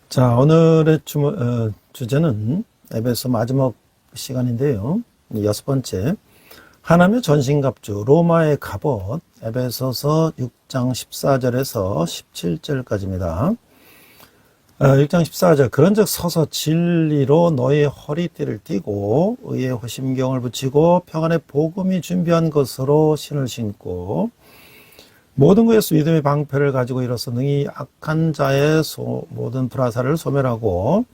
자, 오늘의 주제는 에베소 마지막 시간인데요. 6번째, 하나님의 전신갑주, 로마의 갑옷, 에베소서 6장 14절에서 17절까지입니다. 6장 14절, 그런즉 서서 진리로 너의 허리띠를 띠고 의의 호심경을 붙이고 평안의 복음이 준비한 것으로 신을 신고 모든 것에서 믿음의 방패를 가지고 일어서 능히 악한 자의 모든 불화살을 소멸하고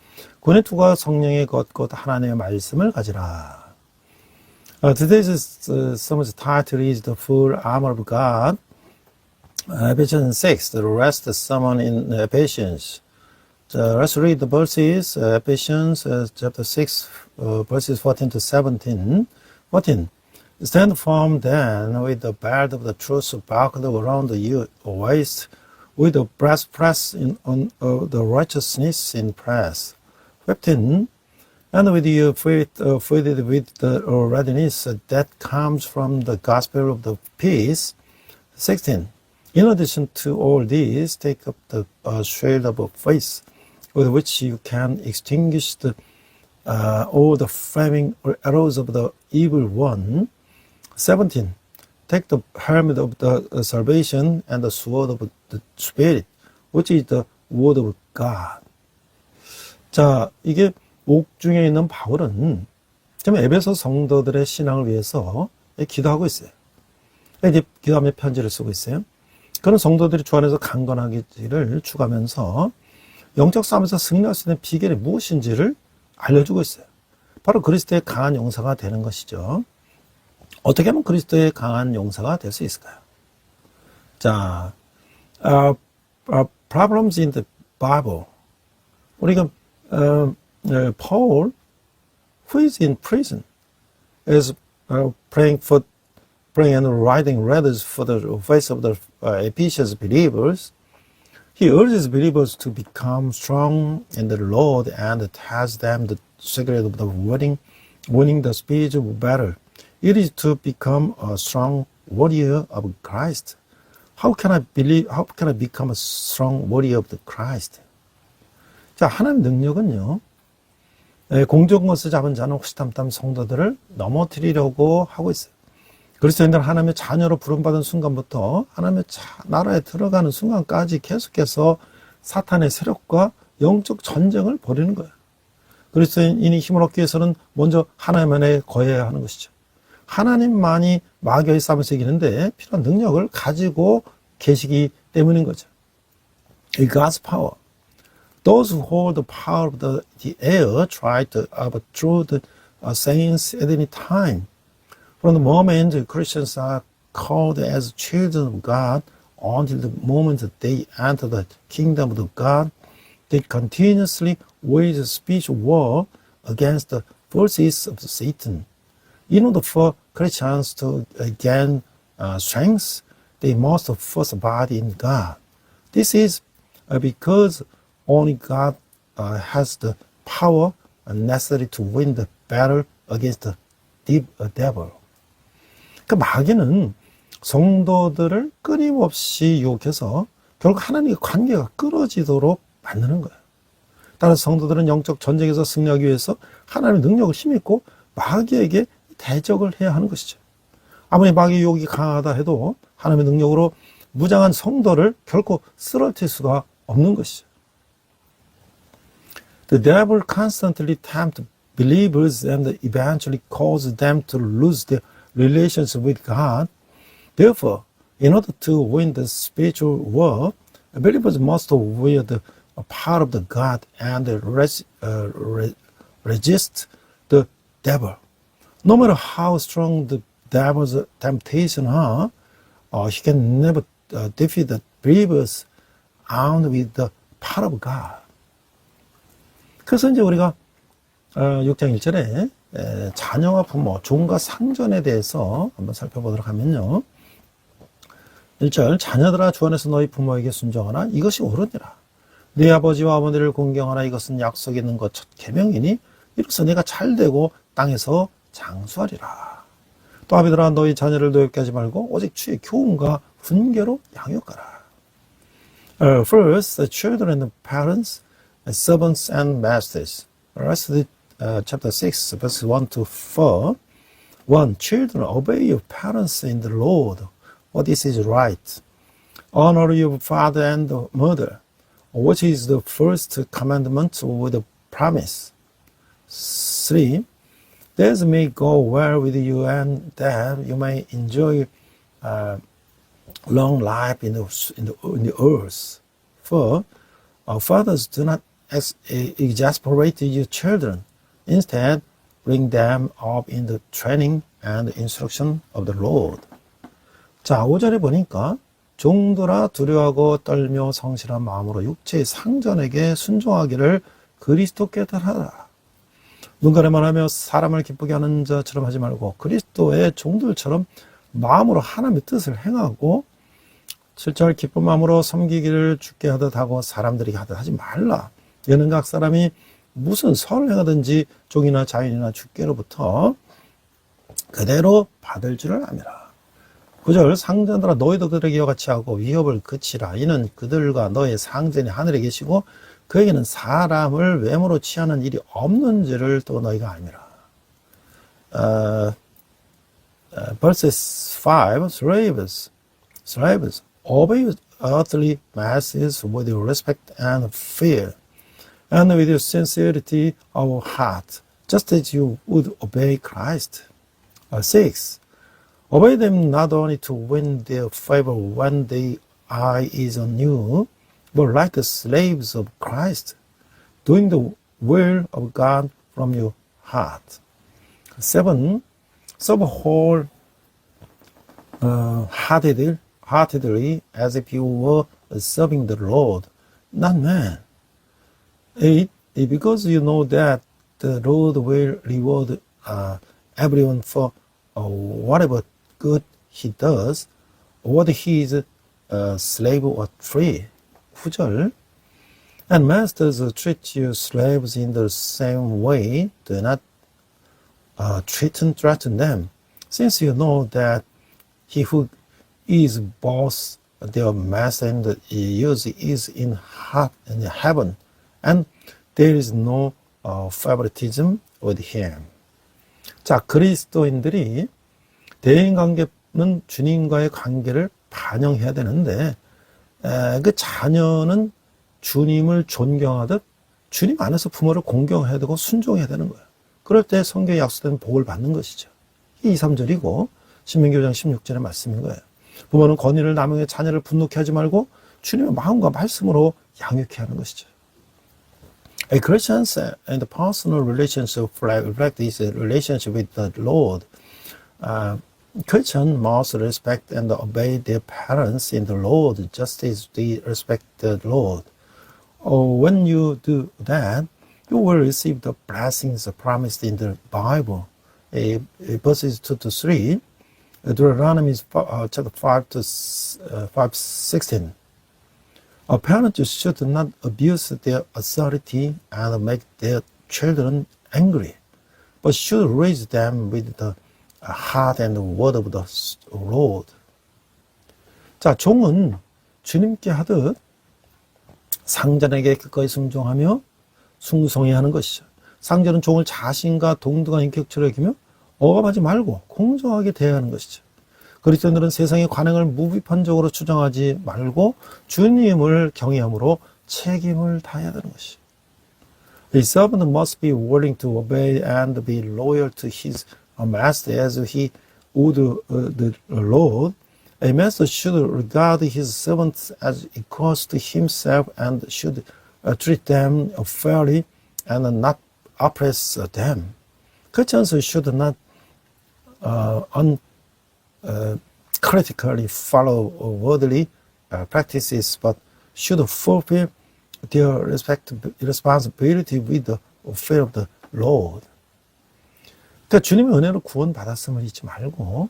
군의 투과 성령의 것 하나님의 말씀을 가지라. Today's sermon's title is The Full Armor of God. Ephesians 6, the rest sermon in Ephesians. Let's read the verses, Ephesians chapter 6, verses 14 to 17. 14. Stand firm then, with the belt of the truth buckled around your waist, with the breastplate on the righteousness in press. 15. And with your feet fitted with the readiness that comes from the gospel of the peace. 16. In addition to all these, take up the shield of faith, with which you can extinguish all the flaming arrows of the evil one. 17. Take the helmet of the salvation and the sword of the Spirit, which is the word of God. 자, 이게 옥중에 있는 바울은 지금 에베소 성도들의 신앙을 위해서 기도하고 있어요. 이제 기도하며 편지를 쓰고 있어요. 그런 성도들이 주 안에서 강건하기를 추구하면서 영적 싸움에서 승리할 수 있는 비결이 무엇인지를 알려주고 있어요. 바로 그리스도의 강한 용사가 되는 것이죠. 어떻게 하면 그리스도의 강한 용사가 될 수 있을까요? 자, problems in the Bible. 우리가 Paul, who is in prison, is praying and writing letters for the face of the Ephesians believers. He urges believers to become strong in the Lord and tells them the secret of the winning the spiritual battle. It is to become a strong warrior of Christ. How can I become a strong warrior of the Christ? 자, 하나님 능력은요, 공적인 것을 잡은 자는 호시탐탐 성도들을 넘어뜨리려고 하고 있어요. 그리스도인들은 하나님의 자녀로 부름받은 순간부터 하나님의 나라에 들어가는 순간까지 계속해서 사탄의 세력과 영적 전쟁을 벌이는 거예요. 그리스도인이 힘을 얻기 위해서는 먼저 하나님 안에 거해야 하는 것이죠. 하나님만이 마귀의 싸움에서 이기는데 필요한 능력을 가지고 계시기 때문인 거죠. God's power. Those who hold the power of the air try to overthrow the saints at any time. From the moment Christians are called as children of God until the moment they enter the kingdom of God, they continuously wage a spiritual war against the forces of Satan. In order for Christians to gain strength, they must first abide in God. This is because only God has the power necessary to win the battle against the devil. 그 마귀는 성도들을 끊임없이 유혹해서 결국 하나님의 관계가 끊어지도록 만드는 거예요. 따라서 성도들은 영적 전쟁에서 승리하기 위해서 하나님의 능력을 힘입고 마귀에게 대적을 해야 하는 것이죠. 아무리 마귀의 유혹이 강하다 해도 하나님의 능력으로 무장한 성도를 결코 쓰러뜨릴 수가 없는 것이죠. The devil constantly tempts believers and eventually causes them to lose their relationship with God. Therefore, in order to win the spiritual war, believers must wear the power of the God and resist the devil. No matter how strong the devil's temptation are, he can never defeat the believers armed with the power of God. 그래서 이제 우리가 6장 1절에 자녀와 부모, 종과 상전에 대해서 한번 살펴보도록 하면요. 1절, 자녀들아 주 안에서 너희 부모에게 순종하라. 이것이 옳으니라. 네 아버지와 어머니를 공경하라. 이것은 약속 있는 것 첫 계명이니 이로써 내가 잘되고 땅에서 장수하리라. 또 아비들아 너희 자녀를 노엽게 하지 말고 오직 주의 교훈과 훈계로 양육하라. First, the children and parents as servants and masters. Let's read chapter 6, verse 1 to 4. 1. Children, obey your parents in the Lord, for this is right. Honor your father and mother, which is the first commandment with a promise. 3. That it may go well with you and that you may enjoy long life in the earth. 4. Fathers, do not exasperate your children. Instead, bring them up in the training and instruction of the Lord. 자, 5절에 보니까 종들아 두려워하고 떨며 성실한 마음으로 육체의 상전에게 순종하기를 그리스도께 따르라. 눈가에만 하며 사람을 기쁘게 하는 자처럼 하지 말고 그리스도의 종들처럼 마음으로 하나님의 뜻을 행하고 7절 기쁜 마음으로 섬기기를 주께 하듯 하고 사람들에게 하듯 하지 말라. 이는 각 사람이 무슨 선을 행하든지 종이나 자인이나 주께로부터 그대로 받을 줄을 압니다. 9절 상전들아 너희도 그들에게 이와 같이 하고 위협을 그치라. 이는 그들과 너의 상전이 하늘에 계시고 그에게는 사람을 외모로 취하는 일이 없는지를 또 너희가 알미라. Verses 5, slaves, obey your earthly masters with respect and fear, and with your sincerity of heart, just as you would obey Christ. 6. Obey them not only to win their favor when their eye is on you, but like the slaves of Christ, doing the will of God from your heart. 7. Serve wholeheartedly as if you were serving the Lord, not man. 8. Because you know that the Lord will reward everyone for whatever good he does, whether he is a slave or free. 9절 And masters treat your slaves in the same way. Do not threaten them, since you know that he who is both their master and yours is in heaven, and there is no favoritism with him. 자, 그리스도인들이 대인관계는 주님과의 관계를 반영해야 되는데 그 자녀는 주님을 존경하듯 주님 안에서 부모를 공경해야 되고 순종해야 되는 거예요. 그럴 때 성경에 약속된 복을 받는 것이죠. 이게 2, 3절이고 신명기 5장 16절의 말씀인 거예요. 부모는 권위를 남용해 자녀를 분노케 하지 말고 주님의 마음과 말씀으로 양육케 하는 것이죠. A Christian's and the personal relationship reflect this relationship with the Lord. Christians must respect and obey their parents in the Lord, just as they respect the Lord. When you do that, you will receive the blessings promised in the Bible. Verses 2 to 3, Deuteronomy chapter 5 to 5:16. Parents should not abuse their authority and make their children angry, but should raise them with the heart and word of the Lord. 자, 종은 주님께 하듯 상전에게 기꺼이 순종하며 숭송해야 하는 것이죠. 상전은 종을 자신과 동등한 인격체로 여기며 억압하지 말고 공정하게 대해야 하는 것이죠. 그리스도인들은 세상의 관행을 무비판적으로 추정하지 말고 주님을 경외함으로 책임을 다해야 하는 것이죠. A servant must be willing to obey and be loyal to his master as he would the Lord. A master should regard his servants as equals to himself and should treat them fairly and not oppress them. Christians should not critically follow worldly practices, but should fulfill their responsibility with the fear of the Lord. 그러니까 주님의 은혜로 구원받았음을 잊지 말고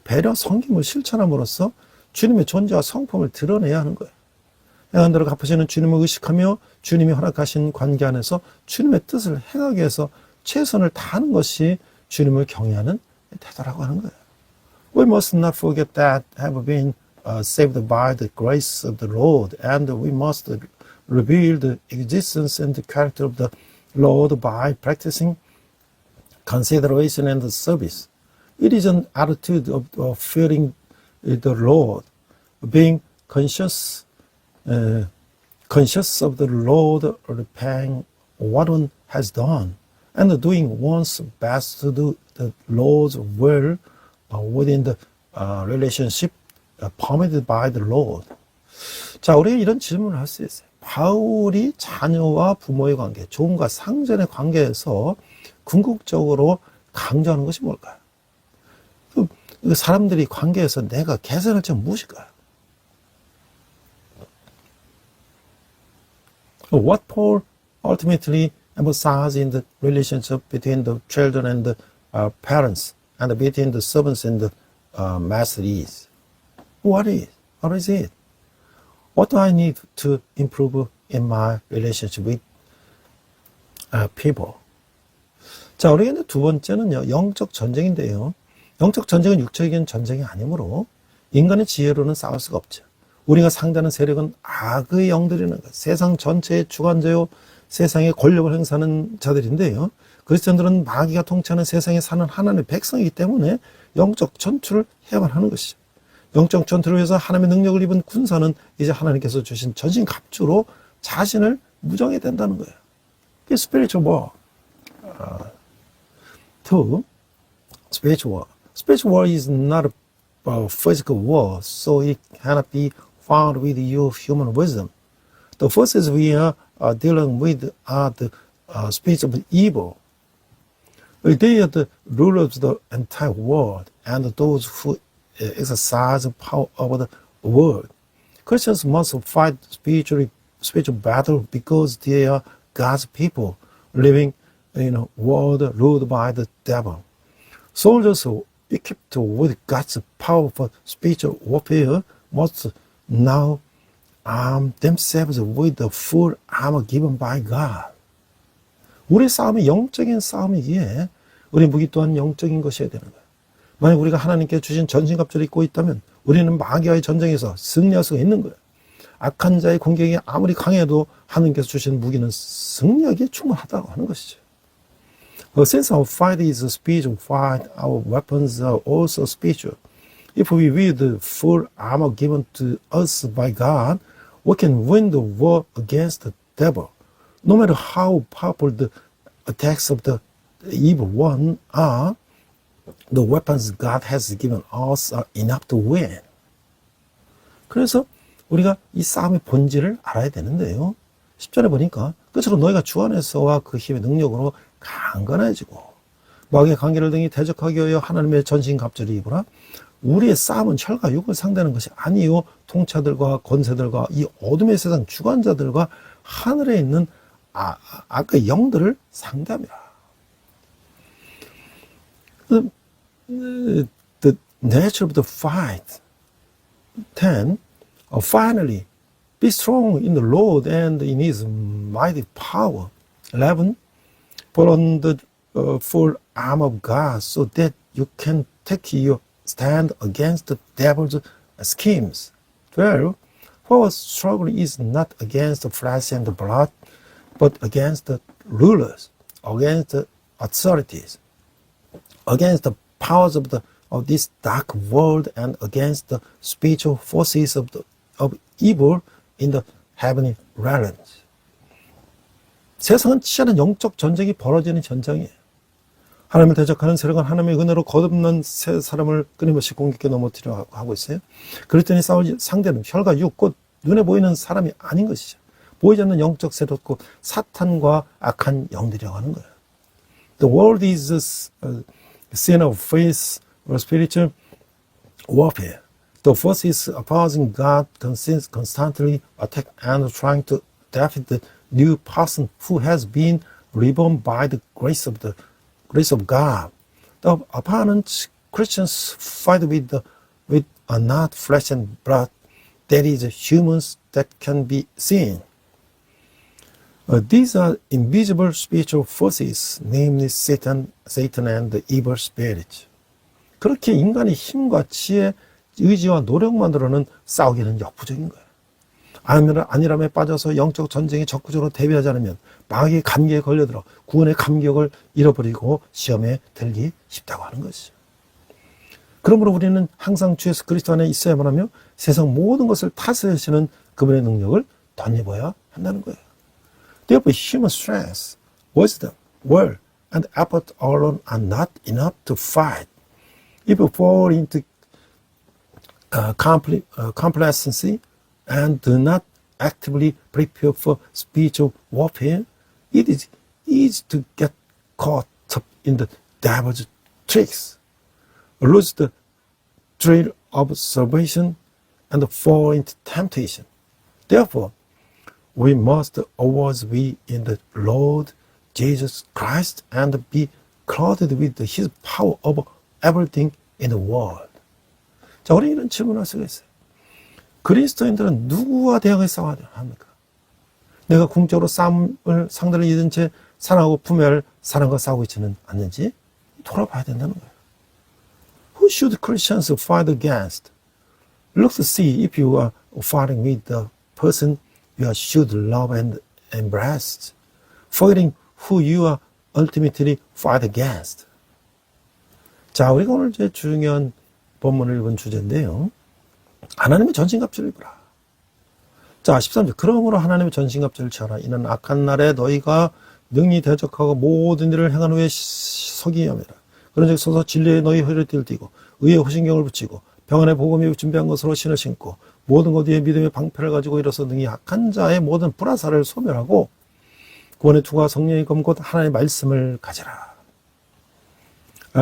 배려, 섬김을 실천함으로써 주님의 존재와 성품을 드러내야 하는 거예요. 행한대로 갚으시는 주님을 의식하며 주님이 허락하신 관계 안에서 주님의 뜻을 행하기 위해서 최선을 다하는 것이 주님을 경외하는 태도라고 하는 거예요. We must not forget that have been saved by the grace of the Lord, and we must reveal the existence and the character of the Lord by practicing consideration and service. It is an attitude of fearing the Lord, being conscious of the Lord, repaying what one has done, and doing one's best to do the Lord's will within the relationship permitted by the Lord. 자, 우리가 이런 질문을 할 수 있어요. 바울이 자녀와 부모의 관계, 종과 상전의 관계에서 궁극적으로 강조하는 것이 뭘까요? 사람들이 관계에서 내가 개선할 점은 무엇일까요? What Paul ultimately emphasizes in the relationship between the children and the parents, and between the servants and the master is. What is it? What do I need to improve in my relationship with people? 자, 우리가 이제 두 번째는요, 영적 전쟁인데요. 영적 전쟁은 육적인 전쟁이 아니므로 인간의 지혜로는 싸울 수가 없죠. 우리가 상대하는 세력은 악의 영들이라는 것, 세상 전체의 주관자요, 세상의 권력을 행사하는 자들인데요. 그리스도인들은 마귀가 통치하는 세상에 사는 하나님의 백성이기 때문에 영적 전투를 해야만 하는 것이죠. 영적 전투를 위해서 하나님의 능력을 입은 군사는 이제 하나님께서 주신 전신갑주로 자신을 무장해야 된다는 거예요. 그게 spiritual war. Two, spiritual war. Spiritual war is not a physical war, so it cannot be found with your human wisdom. The forces we are dealing with are the spirits of evil. They are the rulers of the entire world and those who exercise power over the world. Christians must fight spiritual battle because they are God's people living in a world ruled by the devil. Soldiers equipped with God's power for spiritual warfare must now arm themselves with the full armor given by God. 우리 싸움이 영적인 싸움이기에 우리 무기 또한 영적인 것이어야 되는 거예요. 만약 우리가 하나님께 주신 전신갑주를 입고 있다면 우리는 마귀와의 전쟁에서 승리할 수가 있는 거예요. 악한 자의 공격이 아무리 강해도 하나님께서 주신 무기는 승리하기에 충분하다고 하는 것이죠. Since our fight is a spiritual fight, our weapons are also spiritual. If we wield the full armor given to us by God, we can win the war against the devil. No matter how powerful the attacks of the evil one are, the weapons God has given us are enough to win. 그래서 우리가 이 싸움의 본질을 알아야 되는데요. 10절에 보니까 끝으로 너희가 주 안에서와 그 힘의 능력으로 강건해지고 마귀의 관계를 등이 대적하기 위하여 하나님의 전신갑주를 입으라. 우리의 싸움은 혈과 육을 상대하는 것이 아니요 통치자들과 권세들과 이 어둠의 세상 주관자들과 하늘에 있는 악의 영들을 상대합니다. The nature of the fight. 10. Finally, be strong in the Lord and in His mighty power. 11. Put on the full armor of God so that you can take your stand against the devil's schemes. 12. For our struggle is not against the flesh and the blood, but against the rulers, against the authorities, against the powers of this dark world, and against the spiritual forces of evil in the heavenly realms. 세상은 치열한 영적 전쟁이 벌어지는 전쟁이에요. 하나님을 대적하는 세력은 하나님의 은혜로 거듭난 새 사람을 끊임없이 공격해 넘어뜨려 하고 있어요. 그랬더니 싸울 상대는 혈과 육, 곧 눈에 보이는 사람이 아닌 것이죠. 보이지 않는 영적 세력, 곧 사탄과 악한 영들이라고 하는 거예요. The world is a scene of faith or spiritual warfare. The forces opposing God constantly attack and trying to defeat the new person who has been reborn by the grace of God. The opponent Christians fight with not flesh and blood, that is humans that can be seen. These are invisible spiritual forces, namely Satan and the evil spirits. 그렇게 인간의 힘과 지혜, 의지와 노력만으로는 싸우기는 역부족인 거예요. 안일함에 빠져서 영적 전쟁에 적극적으로 대비하지 않으면 마귀의 감기에 걸려들어 구원의 감격을 잃어버리고 시험에 들기 쉽다고 하는 것이죠. 그러므로 우리는 항상 주 예수 그리스도 안에 있어야만 하며 세상 모든 것을 다스리시는 그분의 능력을 덧입어야 한다는 거예요. Therefore, human strength, wisdom, will, and effort alone are not enough to fight. If you fall into complacency and do not actively prepare for spiritual warfare, it is easy to get caught up in the devil's tricks, lose the thrill of salvation, and fall into temptation. Therefore, we must always be in the Lord Jesus Christ and be clothed with His power over everything in the world. 자, 우리 이런 질문을 할 수가 있어요. 그리스도인들은 누구와 대항해 싸워야 합니까? 내가 궁적으로 싸움을 상대를 이긴 채 사랑하고 분별 사랑과 싸우고 있지는 않는지 돌아봐야 된다는 거예요. Who should Christians fight against? Look to see if you are fighting with the person you should love and embrace, forgetting who you are ultimately fight against. 자, 우리가 오늘 이제 중요한 본문을 읽은 주제인데요. 하나님의 전신갑주를 입으라. 자, 13절. 그러므로 하나님의 전신갑주를 취하라. 이는 악한 날에 너희가 능히 대적하고 모든 일을 행한 후에 서기 위함이라. 그런즉 서서 진리에 너희 허리띠를 띠고 의의 호신경을 붙이고 평안의 복음이 준비한 것으로 신을 신고 모든 것 위에 믿음의 방패를 가지고 일어서 능히 악한 자의 모든 불화살을 소멸하고 구원의 투구와 성령의 검 곧 하나님의 말씀을 가지라.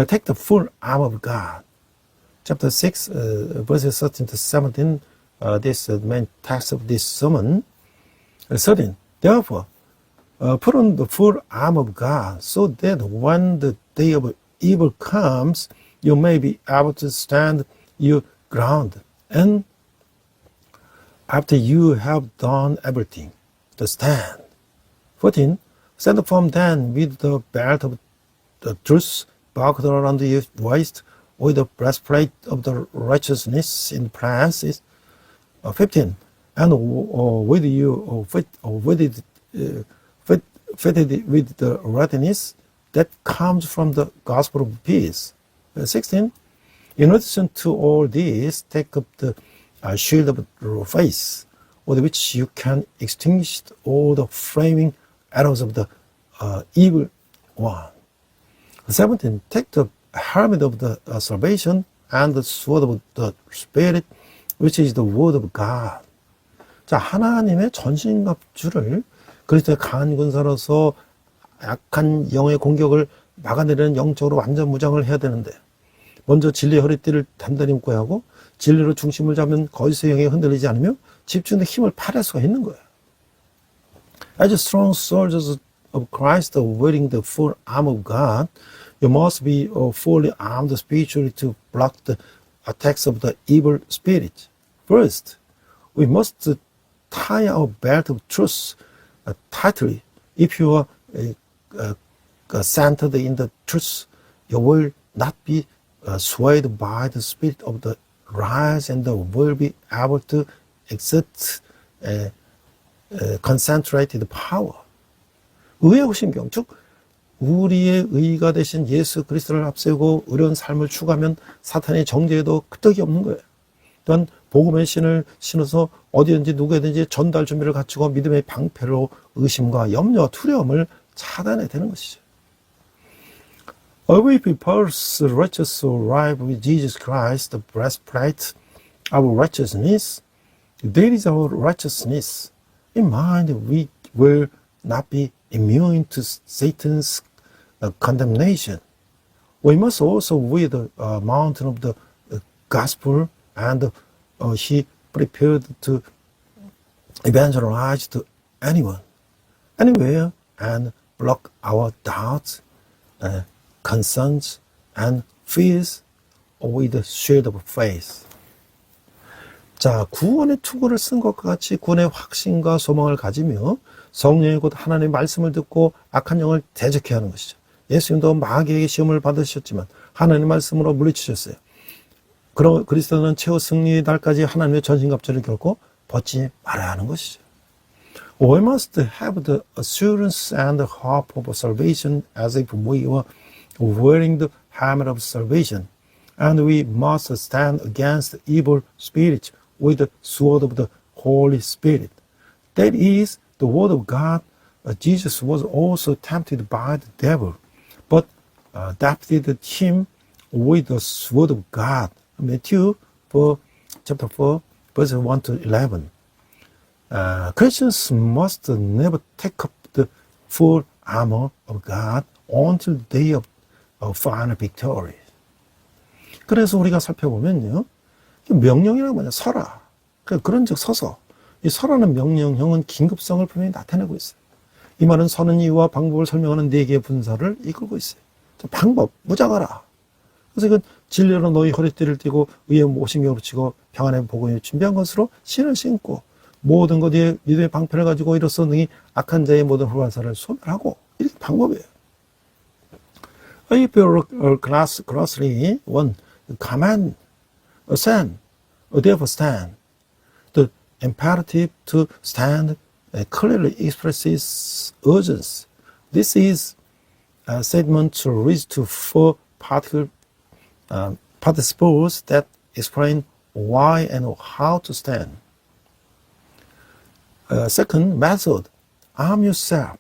Take the full armor of God. Chapter 6, verses 13 to 17, this main text of this sermon. 13. Therefore, put on the full armor of God, so that when the day of evil comes, you may be able to stand your ground. And after you have done everything, to stand. 14. Stand firm then with the belt of the truth buckled around your waist, with the breastplate of the righteousness in places. 15. And with you fitted with the readiness that comes from the gospel of peace. 16. In addition to all this, take up the shield of faith, with which you can extinguish all the flaming arrows of the evil one. 17. Take the helmet of the salvation and the sword of the Spirit, which is the word of God. 자, 하나님의 전신갑주를 그리스도의 강한 군사로서 약한 영의 공격을 막아내려는 영적으로 완전 무장을 해야 되는데 먼저 진리의 허리띠를 단단히 묶어야 하고 진리로 중심을 잡는 거짓의 영에 흔들리지 않으며 집중된 힘을 발휘할 수가 있는 거예요. As strong soldiers of Christ wearing the full armor of God, you must be fully armed spiritually to block the attacks of the evil spirit. First, we must tie our belt of truth tightly. If you are centered in the truth, you will not be swayed by the spirit of the rise and will be able to exert concentrated power. 의의 호신경, 즉 우리의 의가 되신 예수 그리스도를 앞세우고 의로운 삶을 추구하면 사탄의 정죄에도 끄떡이 없는 거예요. 또한 복음의 신을 신어서 어디든지 누구에든지 전달 준비를 갖추고 믿음의 방패로 의심과 염려와 두려움을 차단해야 되는 것이죠. We people's righteous life with Jesus Christ, the breastplate of righteousness. There is our righteousness. In mind, we will not be immune to Satan's condemnation. We must also wear the mountain of the gospel, and he prepared to evangelize to anyone, anywhere, and block our doubts, concerns, and fears with the shield of faith. 자, 구원의 투구를 쓴 것과 같이 구원의 확신과 소망을 가지며 성령의 곧 하나님의 말씀을 듣고 악한 영을 대적해야 하는 것이죠. 예수님도 마귀에게 시험을 받으셨지만 하나님의 말씀으로 물리치셨어요. 그리스도는 최후 승리의 날까지 하나님의 전신갑주를 결고 벗지 말아야 하는 것이죠. We must have the assurance and the hope of salvation as if we were wearing the helmet of salvation. And we must stand against evil spirits with the sword of the Holy Spirit. That is the word of God. Jesus was also tempted by the devil, but defeated him with the word of God. Matthew chapter 4, verse 1 to 11. Christians must never take up the full armor of God until the day of final victory. 그래서 우리가 살펴보면요, 명령이라는 뭐냐, 서라. 그런즉 서서. 이 서라는 명령형은 긴급성을 분명히 나타내고 있어요. 이 말은 서는 이유와 방법을 설명하는 4개의 분사를 이끌고 있어요. 방법, 무장하라. 그래서 이건 진리로 너희 허리띠를 띠고 의에 모신경을 붙이고 평안의 복음을 준비한 것으로 신을 신고 모든 것 위에 믿음의 방편을 가지고 이로써 능히 악한 자의 모든 후발사를 소멸하고, 이렇게 방법이에요. If you closely one command, ascend, therefore stand. The imperative to stand clearly expresses urgency. This is a statement to reach to 4 participles that explain why and how to stand. Second method, arm yourself.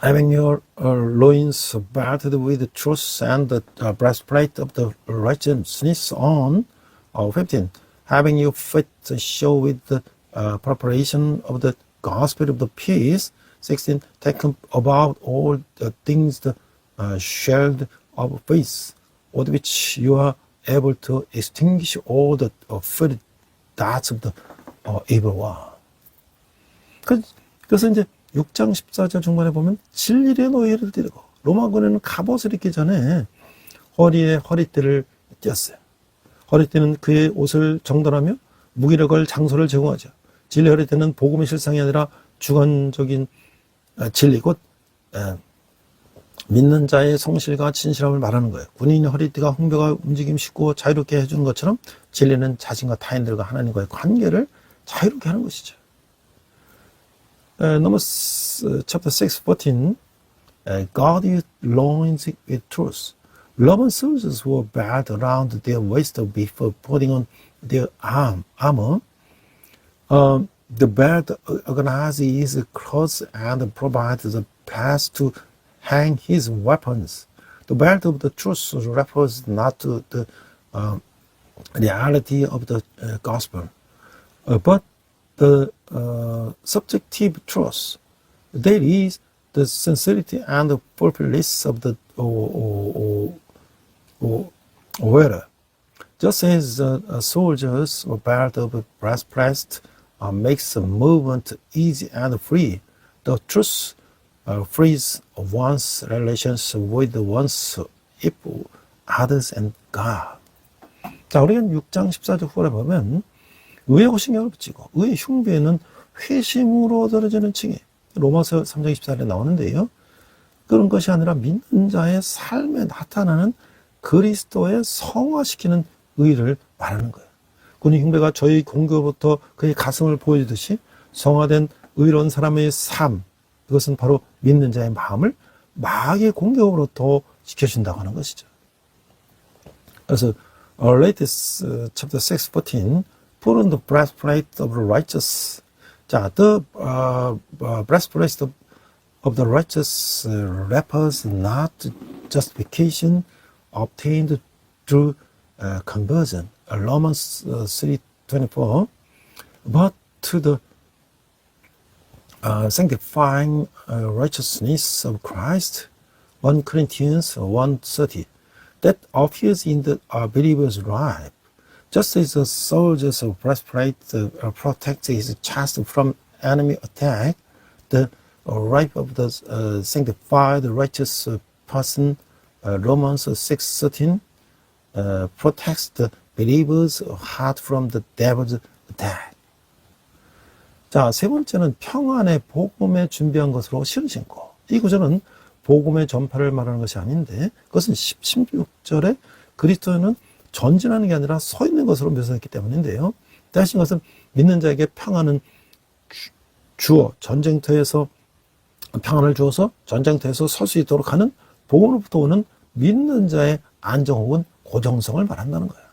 Having your loins belted with the truth and the breastplate of the righteousness on. 15. Having your feet shod with the preparation of the gospel of the peace. 16. Taking about all the things the shield of faith, with which you are able to extinguish all the fiery darts of the evil one. 그래서 이제 6장 14절 중반에 보면 진리의 노예를 띠고, 로마군에는 갑옷을 입기 전에 허리에 허리띠를 띄었어요. 허리띠는 그의 옷을 정돈하며 무기를 걸 장소를 제공하죠. 진리 허리띠는 복음의 실상이 아니라 주관적인 진리, 곧 믿는 자의 성실과 진실함을 말하는 거예요. 군인의 허리띠가 홍배가 움직임 쉽고 자유롭게 해주는 것처럼 진리는 자신과 타인들과 하나님과의 관계를 자유롭게 하는 것이죠. Numbers chapter 6, 14. Guard your loins with truth. Roman soldiers were bound around their waist before putting on their armor. The belt organizes his clothes and provides a place to hang his weapons. The belt of the truth refers not to the reality of the gospel, but the subjective truth. That is the sincerity and the purpose of the wearer. Just as a soldier's belt of breastplate makes the movement easy and free, the truth frees one's relations with one's people, others, and God. 자, 우리가 6장 14절 후반에 보면 의에 호신경을 붙이고 의의 흉배에는 회심으로 얻어지는 칭의, 로마서 3장 24절에 나오는데요. 그런 것이 아니라 믿는 자의 삶에 나타나는 그리스도의 성화시키는 의를 말하는 거예요. 군의 흉배가 저희 공교로부터 그의 가슴을 보여주듯이 성화된 의로운 사람의 삶, 이것은 바로 믿는 자의 마음을 마귀의 공격으로부터 지켜준다고 하는 것이죠. 그래서 Leviticus chapter 6, 14. Put on the breastplate of the righteous. 자, the breastplate of the righteous refers not to justification obtained through conversion, Romans 3:24, but to the sanctifying righteousness of Christ, 1 Corinthians 1:30, that appears in the believer's life. Just as a soldier's breastplate protects his chest from enemy attack, the life of the sanctified righteous person, Romans 6:13, protects the believer's heart from the devil's attack. 자, 세 번째는 평안의 복음에 준비한 것으로 실을 신고. 이 구절은 복음의 전파를 말하는 것이 아닌데, 그것은 16절에 그리스도는 전진하는 게 아니라 서 있는 것으로 묘사했기 때문인데요. 대신 것은 믿는 자에게 평안은 주어 전쟁터에서 평안을 주어서 전쟁터에서 설 수 있도록 하는 복음으로부터 오는 믿는 자의 안정 혹은 고정성을 말한다는 거예요.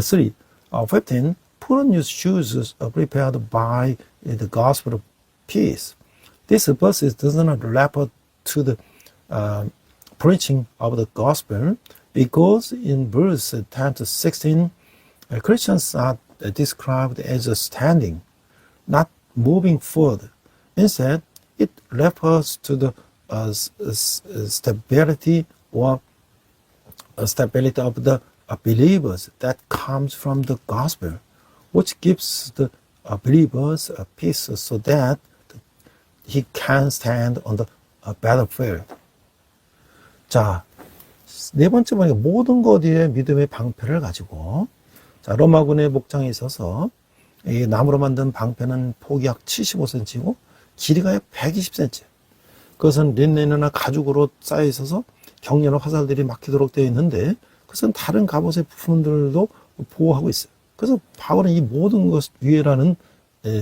3. 15. Put on your shoes prepared by the gospel of peace. This verse does not refer to the preaching of the gospel because in verse 10 to 16, Christians are described as standing, not moving forward. Instead, it refers to the stability of the believers that comes from the gospel, which gives the believers peace so that he can stand on the battlefield. 자, 네 번째 보니까 모든 것 위에 믿음의 방패를 가지고, 자, 로마군의 목장에 있어서 이 나무로 만든 방패는 폭이 약 75cm이고 길이가 약 120cm. 그것은 린넨이나 가죽으로 쌓여 있어서 격렬한 화살들이 막히도록 되어 있는데 그것은 다른 갑옷의 부품들도 보호하고 있어요. 그래서 바울은 이 모든 것 위에라는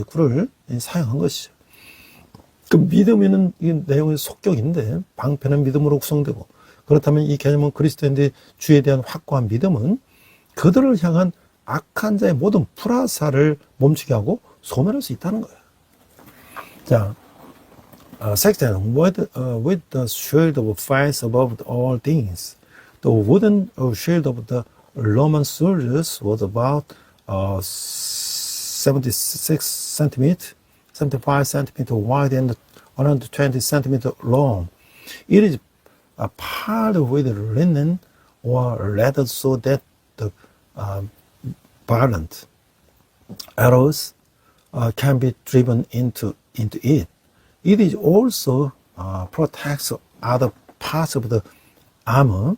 구를 사용한 것이죠. 그 믿음에는 이 내용의 속격인데 방패는 믿음으로 구성되고, 그렇다면 이 개념은 그리스도인들의 주에 대한 확고한 믿음은 그들을 향한 악한 자의 모든 불화살을 멈추게 하고 소멸할 수 있다는 거예요. 자, second, with the shield of faith above all things. The wooden shield of the Roman soldiers was about 76 centimeters, 75 centimeters wide and 120 centimeters long. It is piled with linen or leather so that the violent arrows can be driven into it. It is also protects other parts of the armor.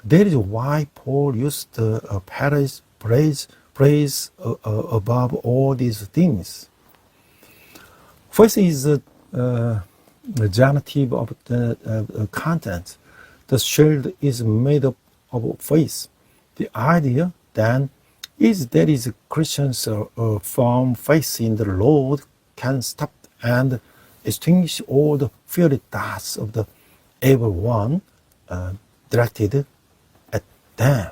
That is why Paul used the praise above all these things. First is the genitive of the content. The shield is made up of faith. The idea then is that Christians firm faith in the Lord can stop and extinguish all the fiery darts of the evil one directed at them.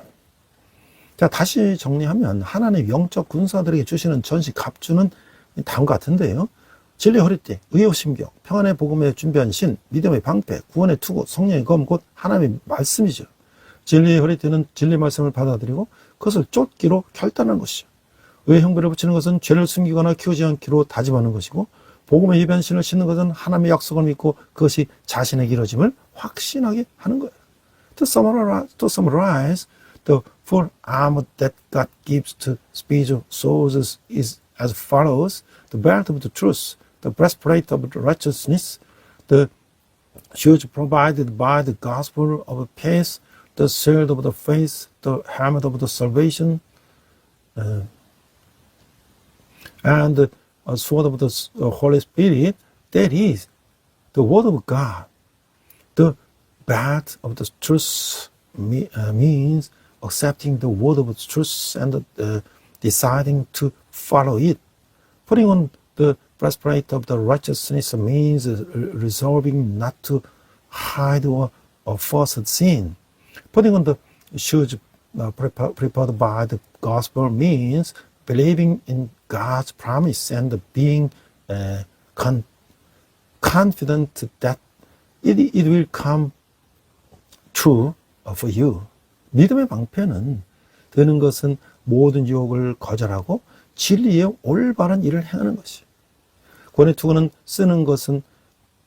자, 다시 정리하면 하나님의 영적 군사들에게 주시는 전시 갑주는 다음과 같은데요. 진리의 허리띠, 의의 신경, 평안의 복음에 준비한 신, 믿음의 방패, 구원의 투구, 성령의 검, 곧 하나님의 말씀이죠. 진리의 허리띠는 진리 말씀을 받아들이고 그것을 쫓기로 결단하는 것이죠. 의의 형벌을 붙이는 것은 죄를 숨기거나 키우지 않기로 다짐하는 것이고, 복음의 이변신을 신는 것은 하나님의 약속을 믿고 그것이 자신에게 이루어짐을 확신하게 하는 거예요. To summarize, the full armor that God gives to spiritual soldiers is as follows: the belt of the truth, the breastplate of righteousness, the shoes provided by the gospel of peace, the shield of the faith, the helmet of the salvation, and the sword of the Holy Spirit, that is, the word of God. The belt of the truth means accepting the word of truth and deciding to follow it. Putting on the breastplate of the righteousness means resolving not to hide or force sin. Putting on the shoes prepared by the gospel means believing in God's promise and being confident that it will come true for you. 믿음의 방패는 되는 것은 모든 유혹을 거절하고 진리의 올바른 일을 행하는 것이. 구원의 투구는 쓰는 것은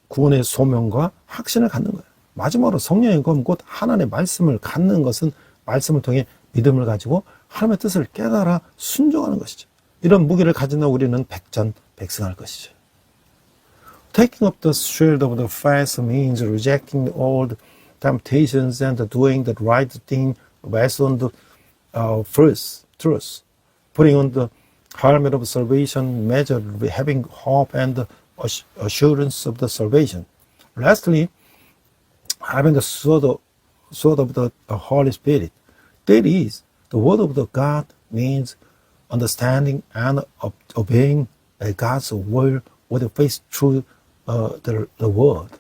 구원의 소명과 확신을 갖는 거예요. 마지막으로 성령의 검, 곧 하나님의 말씀을 갖는 것은 말씀을 통해 믿음을 가지고 하나님의 뜻을 깨달아 순종하는 것이죠. 이런 무기를 가진 우리는 백전백승할 것이죠. Taking up the shield of the faith means rejecting all the temptations and doing the right thing based on the first truth. Putting on the helmet of salvation, measured with having hope and the assurance of the salvation. Lastly, having the sword of the Holy Spirit. That is, The word of the God means understanding and obeying God's will with faith through the word.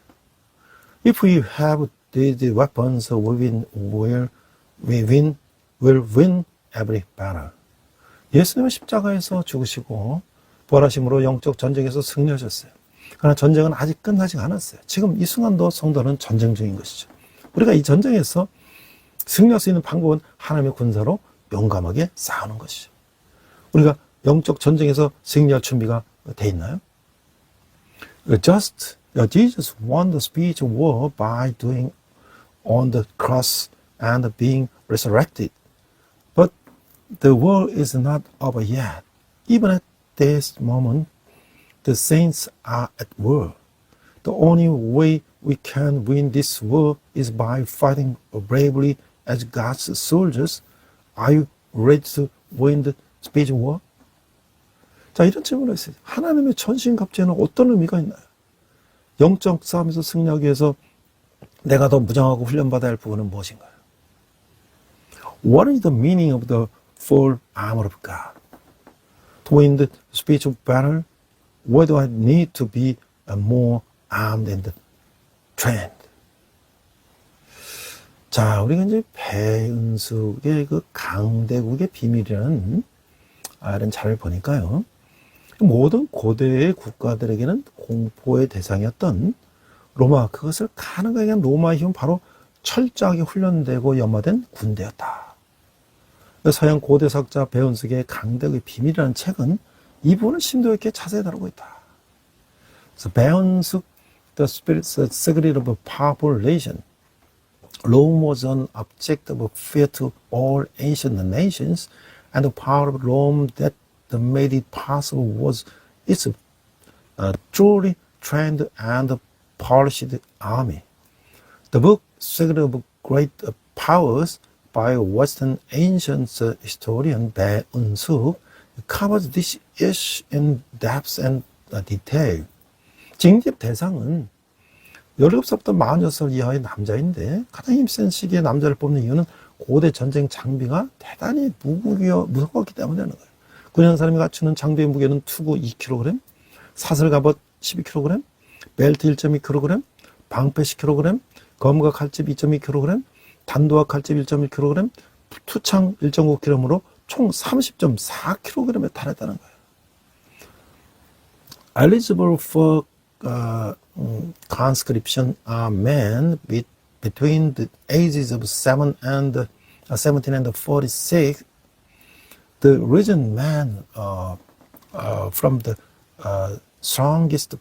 If we have these weapons, we will win every battle. 예수님은 십자가에서 죽으시고 부활하심으로 영적 전쟁에서 승리하셨어요. 그러나 전쟁은 아직 끝나지 않았어요. 지금 이 순간도 성도는 전쟁 중인 것이죠. 우리가 이 전쟁에서 승리할 수 있는 방법은 하나님의 군사로 용감하게 싸우는 것이죠. 우리가 영적 전쟁에서 승리할 준비가 돼 있나요? Jesus won the spiritual war by doing on the cross and being resurrected. But the war is not over yet. Even at this moment, the saints are at war. The only way we can win this war is by fighting bravely as God's soldiers. Are you ready to win the spiritual war? 자, 이런 질문을 했어요. 하나님의 전신갑주에는 어떤 의미가 있나요? 영적 싸움에서 승리하기 위해서 내가 더 무장하고 훈련받아야 할 부분은 무엇인가요? What is the meaning of the full armor of God? To win the spiritual battle, why do I need to be more armed and trained? 자, 우리가 이제 배은숙의 그 강대국의 비밀이라는 이런 자를 보니까요. 모든 고대의 국가들에게는 공포의 대상이었던 로마, 그것을 가능하게 한 로마의 힘은 바로 철저하게 훈련되고 연마된 군대였다. 서양 고대사학자 배은숙의 강대국의 비밀이라는 책은 이 부분을 심도 있게 자세히 다루고 있다. 그래서 배은숙, The Secret of Powerful Nation. Rome was an object of fear to all ancient nations, and the power of Rome that made it possible was its truly trained and polished army. The book Secret of Great Powers by Western ancient historian Bae Eun-suk covers this issue in depth and detail. 징집 대상은 17살부터 46살 이하의 남자인데 가장 힘센 시기에 남자를 뽑는 이유는 고대 전쟁 장비가 대단히 무거웠기 때문이라는 거예요. 군인 사람이 갖추는 장비의 무게는 투구 2kg, 사슬 갑옷 12kg, 벨트 1.2kg, 방패 10kg, 검과 칼집 2.2kg, 단도와 칼집 1.1kg, 투창 1.5kg으로 총 30.4kg에 달했다는 거예요. Eligible for conscription are men between the ages of 17 and 46. The reason men from the strongest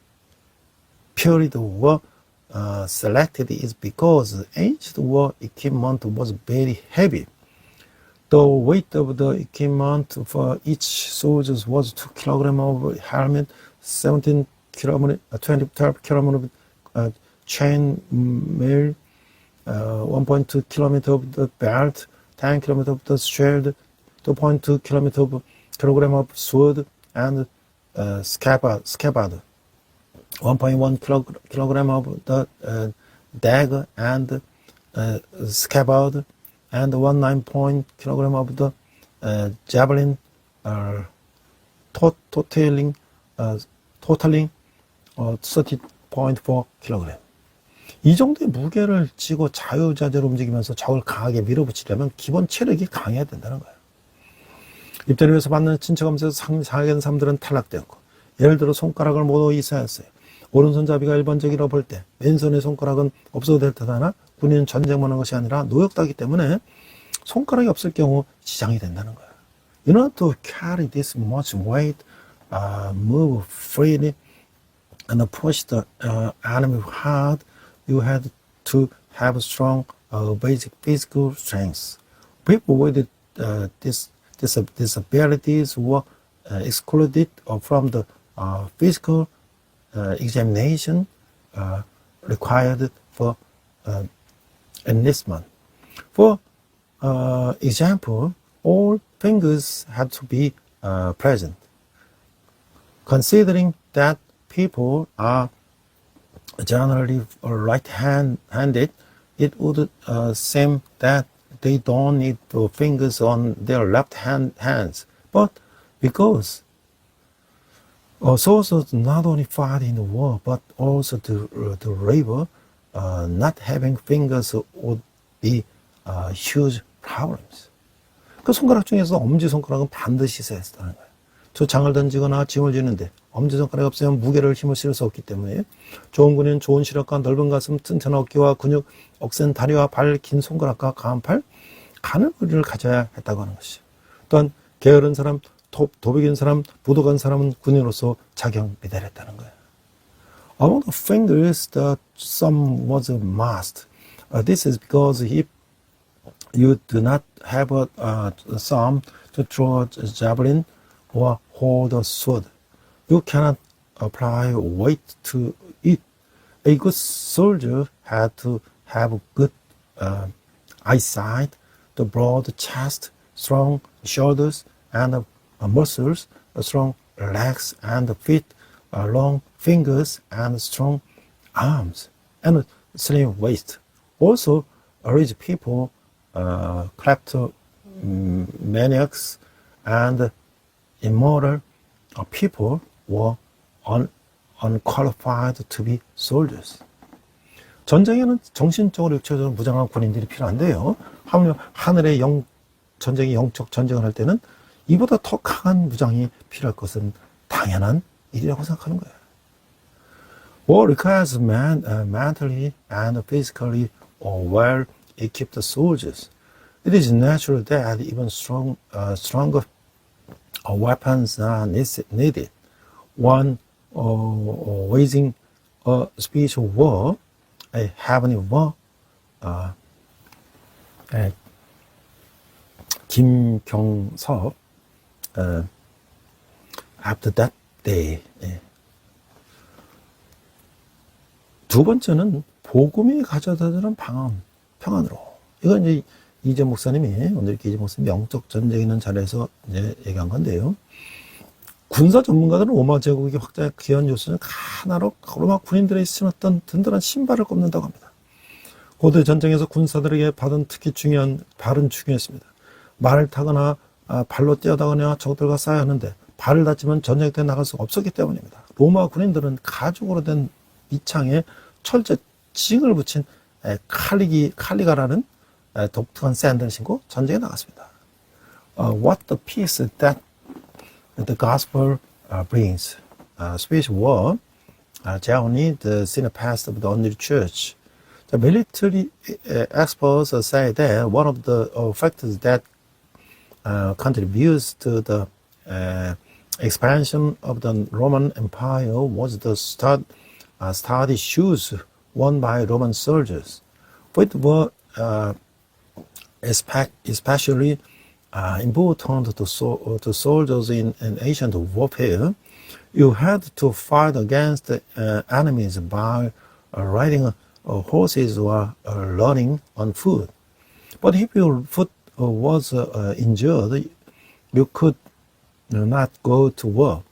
period were selected is because ancient war equipment was very heavy. The weight of the equipment for each soldier was 2 kg of helmet, 12 kg of chain mail, 1.2 km of the belt, 10 km of the shield, 2.2 kilogram of sword and scabbard, 1.1 kilogram of the dagger and scabbard, and 1.9 kilogram of the javelin, totaling 30.4 kilogram. 이 정도의 무게를 쥐고 자유자재로 움직이면서 적을 강하게 밀어붙이려면 기본 체력이 강해야 된다는 거예요. 입대림에서 받는 친척하면서 상하게 된 사람들은 탈락되었고, 예를 들어 손가락을 모두 이사했어요. 오른손잡이가 일반적이라고 볼 때 왼손의 손가락은 없어도 될 듯 하나 군인은 전쟁만 하는 것이 아니라 노역다기 때문에 손가락이 없을 경우 지장이 된다는 거예요. In order to carry this much weight, move freely, and push the enemy hard, you had to have strong basic physical strength. People with disabilities were excluded from the physical examination required for enlistment. For example, all fingers had to be present. Considering that people are generally right-handed, it would seem that they don't need the fingers on their hands, but because soldiers not only fight in the war, but also to labor, not having fingers would be huge problems. 그 손가락 중에서 엄지손가락은 반드시 있어야 했다는 거예요. 저 장을 던지거나 짐을 지는데 엄지손가락이 없으면 무게를 힘을 실을 수 없기 때문에 좋은 군인은 좋은 시력과 넓은 가슴, 튼튼한 어깨와 근육, 억센 다리와 발, 긴 손가락과 강한 팔, 가늘머리를 가져야 했다고 하는 것이죠. 또한 게으른 사람, 도백인 사람, 부도간 사람은 군인으로서 자격 미달했다는 거예요. Among the fingers, some was a must. This is because if you do not have a thumb to throw a javelin or hold a sword, you cannot apply weight to it. A good soldier had to have good eyesight, the broad chest, strong shoulders and muscles, strong legs and feet, long fingers and strong arms, and a slim waist. Also, rich people, kleptomaniacs, and immoral people were unqualified to be soldiers. 전쟁에는 정신적으로 육체적으로 무장한 군인들이 필요한데요. 하늘의 전쟁이 영적 전쟁을 할 때는 이보다 더 강한 무장이 필요할 것은 당연한 일이라고 생각하는 거예요. War requires mentally and physically well-equipped soldiers. It is natural that even stronger weapons are needed. One waging a spiritual war, a heavenly war, 김경섭, after that day. 두 번째는 복음이 가져다주는 평안으로. 이건 이제 이재 목사님이 오늘 이렇게 이재 목사님이 영적 전쟁이 있는 자리에서 이제 얘기한 건데요. 군사 전문가들은 로마 제국의 확장의 귀한 요소는 하나로 로마 군인들이 신었던 든든한 신발을 꼽는다고 합니다. 고대 전쟁에서 군사들에게 받은 특히 중요한 발은 중요했습니다. 말을 타거나 발로 뛰어다거나 적들과 싸야 하는데 발을 다치면 전쟁 때 나갈 수가 없었기 때문입니다. 로마 군인들은 가죽으로 된 밑창에 철제 징을 붙인 칼리가라는 독특한 샌들을 신고 전쟁에 나갔습니다. What the peace that the gospel brings. Spiritual war, generally the sin past of the ordinary church. The military experts say that one of the factors that contributes to the expansion of the Roman Empire was the sturdy shoes worn by Roman soldiers, which were especially important to soldiers in ancient warfare. You had to fight against enemies by riding horses or running on foot. But if your foot was injured, you could not go to war.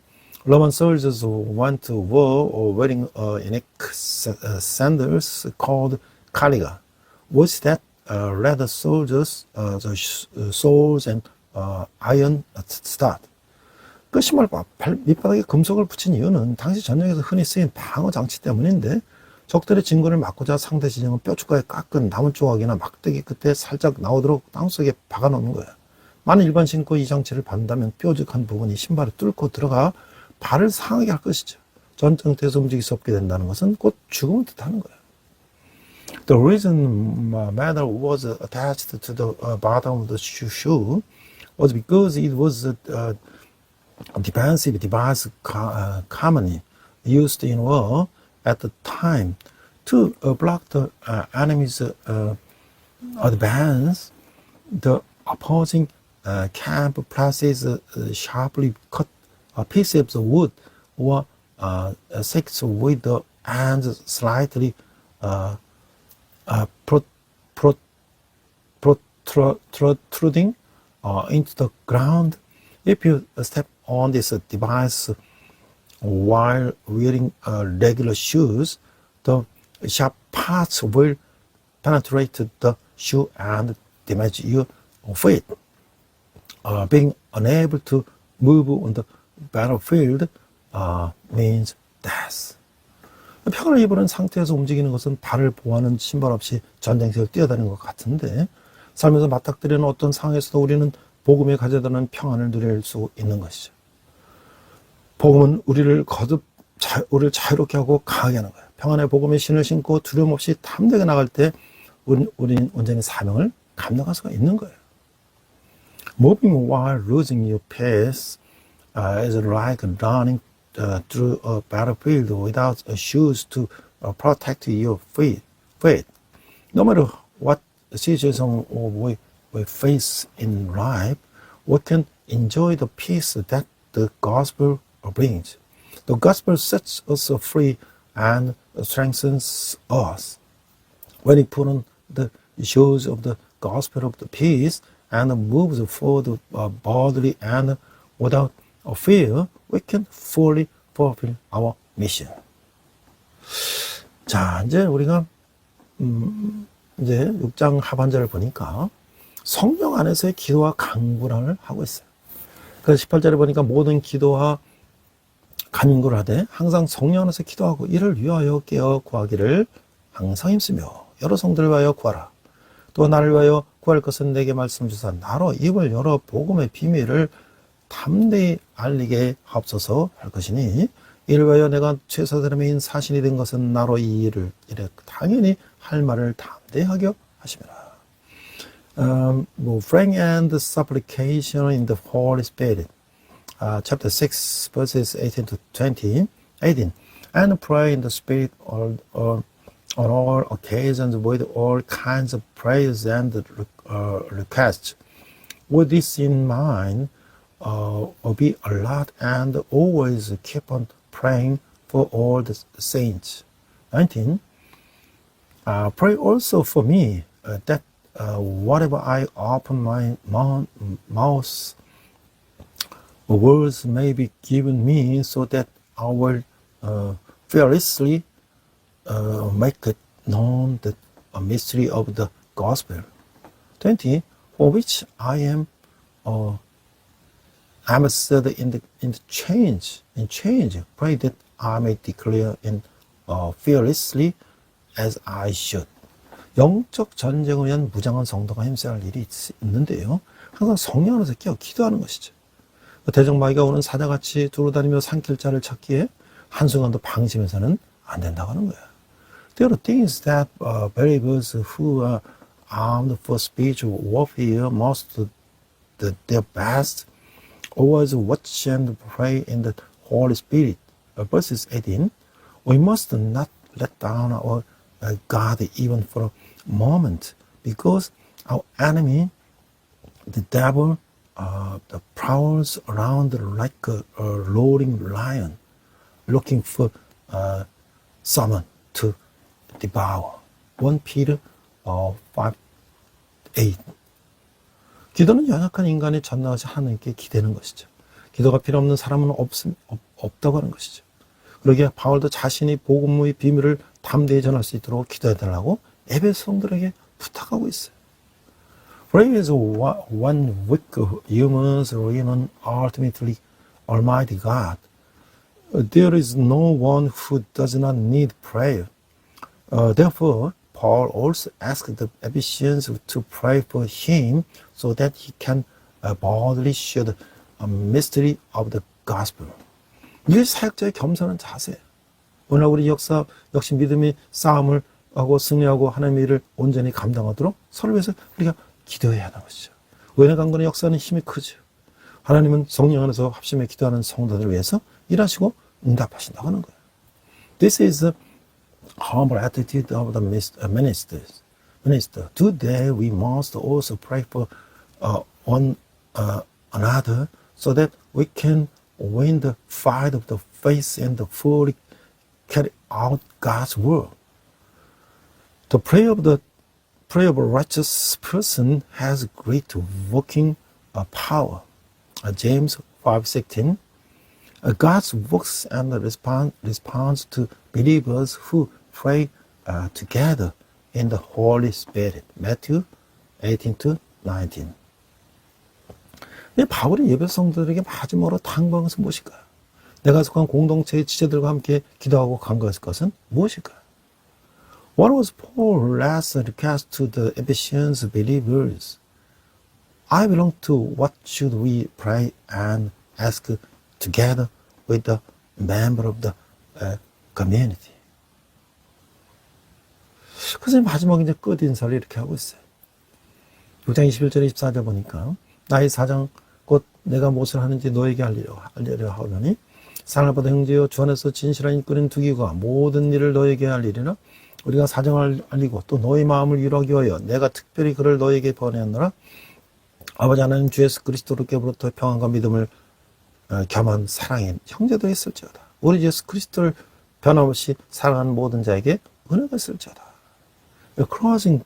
Roman soldiers went to war wearing unique sandals called caliga, which that led the soldiers the swords and iron stud. 그 신발 밑바닥에 금속을 붙인 이유는 당시 전쟁에서 흔히 쓰인 방어 장치 때문인데 적들의 진군을 막고자 상대 진영은 뼈주가에 깎은 나무 조각이나 막대기 끝에 살짝 나오도록 땅속에 박아놓는 거예요. 만일 일반 신고 이 장치를 받는다면 뾰족한 부분이 신발을 뚫고 들어가 발을 상하게 할 것이죠. 전쟁터에서 움직일 수 없게 된다는 것은 곧 죽음을 뜻하는 거예요. The reason metal was attached to the bottom of the shoe was because it was a defensive device commonly used in war at the time to block the enemy's advance. The opposing camp places sharply cut pieces of wood or sticks with the ends slightly protruding into the ground. If you step on this device while wearing regular shoes, the sharp parts will penetrate the shoe and damage your faith. Being unable to move on the battlefield means death. 평을 입은 상태에서 움직이는 것은 발을 보호하는 신발 없이 전쟁터를 뛰어다니는 것 같은데 살면서 맞닥뜨리는 어떤 상황에서도 우리는 복음이 가져다는 평안을 누릴 수 있는 것이죠. 복음은 우리를 자유롭게 하고 강하게 하는 거예요. 평안의 복음의 신을 신고 두려움 없이 탐대게 나갈 때 우리는 온전히 사명을 감당할 수가 있는 거예요. Moving while losing your pace is like running through a battlefield without shoes to protect your feet. No matter what situation we face in life, we can enjoy the peace that the gospel brings. The gospel sets us free and strengthens us. When we put on the shoes of the gospel of the peace and moves forward boldly and without fear, we can fully fulfill our mission. 자, 이제 우리가 이제 6장 하반절을 보니까 성령 안에서의 기도와 강구를 하고 있어요. 그래서 18절에 보니까 모든 기도와 간구를 하되 항상 성령 안에서 기도하고 이를 위하여 깨어 구하기를 항상 힘쓰며 여러 성들을 위하여 구하라. 또 나를 위하여 구할 것은 내게 말씀 주사 나로 입을 열어 복음의 비밀을 담대히 알리게 하옵소서 할 것이니 이를 위하여 내가 최사드림인 사신이 된 것은 나로 이 일을 이래 당연히 할 말을 담대하게 하시매라. Praying and supplication in the Holy Spirit. Chapter 6 verses 18 to 20. 18. And pray in the Spirit on all occasions with all kinds of prayers and requests. With this in mind, be alert and always keep on praying for all the saints. 19. Pray also for me that whatever I open my mouth, words may be given me so that I will fearlessly make it known the mystery of the gospel. 20. For which I am ambassador in change. Pray that I may declare fearlessly as I should. 영적 전쟁을 위한 무장한 성도가 힘써야 할 일이 있는데요. 항상 성령 안에서 깨어 기도하는 것이죠. 대적마귀가 오는 사자같이 두루다니며 삼킬 자를 찾기에 한순간도 방심해서는 안 된다고 하는 거예요. There are things that believers who are armed for spiritual warfare must do their best. Always watch and pray in the Holy Spirit. Verses 18. We must not let down our guard even for a moment, because our enemy, the devil, prowls around like a roaring lion, looking for someone to devour. 1 Peter 5:8. 기도는 연약한 인간의 전능하신 하나님께 기대는 것이죠. 기도가 필요 없는 사람은 없다고 하는 것이죠. 그러기에 바울도 자신이 복음의 비밀을 담대히 전할 수 있도록 기도해달라고 에베소 성도들에게 부탁하고 있어요. Prayer is one weak humans lean on ultimately Almighty God. There is no one who does not need prayer. Therefore, Paul also asked the Ephesians to pray for him so that he can boldly share the mystery of the gospel. 이게 사역자의 겸손한 자세예요. 오늘 우리 역시 믿음의 싸움을 하고 승리하고 하나님의 일을 온전히 감당하도록 서로 위해서 우리가 기도해야 하는 것이죠. 은혜 강건의 역사는 힘이 크죠. 하나님은 성령 안에서 합심해 기도하는 성도들을 위해서 일하시고 응답하신다고 하는 거예요. This is the humble attitude of the minister. Today we must also pray for one another so that we can win the fight of the faith and fully carry out God's word. The prayer of a righteous person has great working power. James 5:16. God's works and response to believers who pray together in the Holy Spirit. Matthew 18 to 19. 바울이 예배 성도들에게 마지막으로 당부한 것은 무엇일까요? 내가 속한 공동체의 지체들과 함께 기도하고 간 것은 무엇일까요? What was Paul's last request to the Ephesians believers? I belong to what should we pray and ask together with the member of the community. 그래서 마지막에 이제 끝 인사를 이렇게 하고 있어요. 6장 21절 24절 보니까 나의 사장 곧 내가 무엇을 하는지 너에게 알리려 하오니 사랑을 받은 형제여 주 안에서 진실한 일꾼인 두기가 모든 일을 너에게 알리리라. 우리가 사정을 알리고 또 너의 마음을 위로하기 위하여 내가 특별히 그를 너에게 보내었노라. 아버지 하나님 주 예수 그리스도로부터 평안과 믿음을 겸한 사랑인 형제도 있을지어다. 우리 예수 그리스도를 변함없이 사랑하는 모든 자에게 은혜가 있을지어다. Closing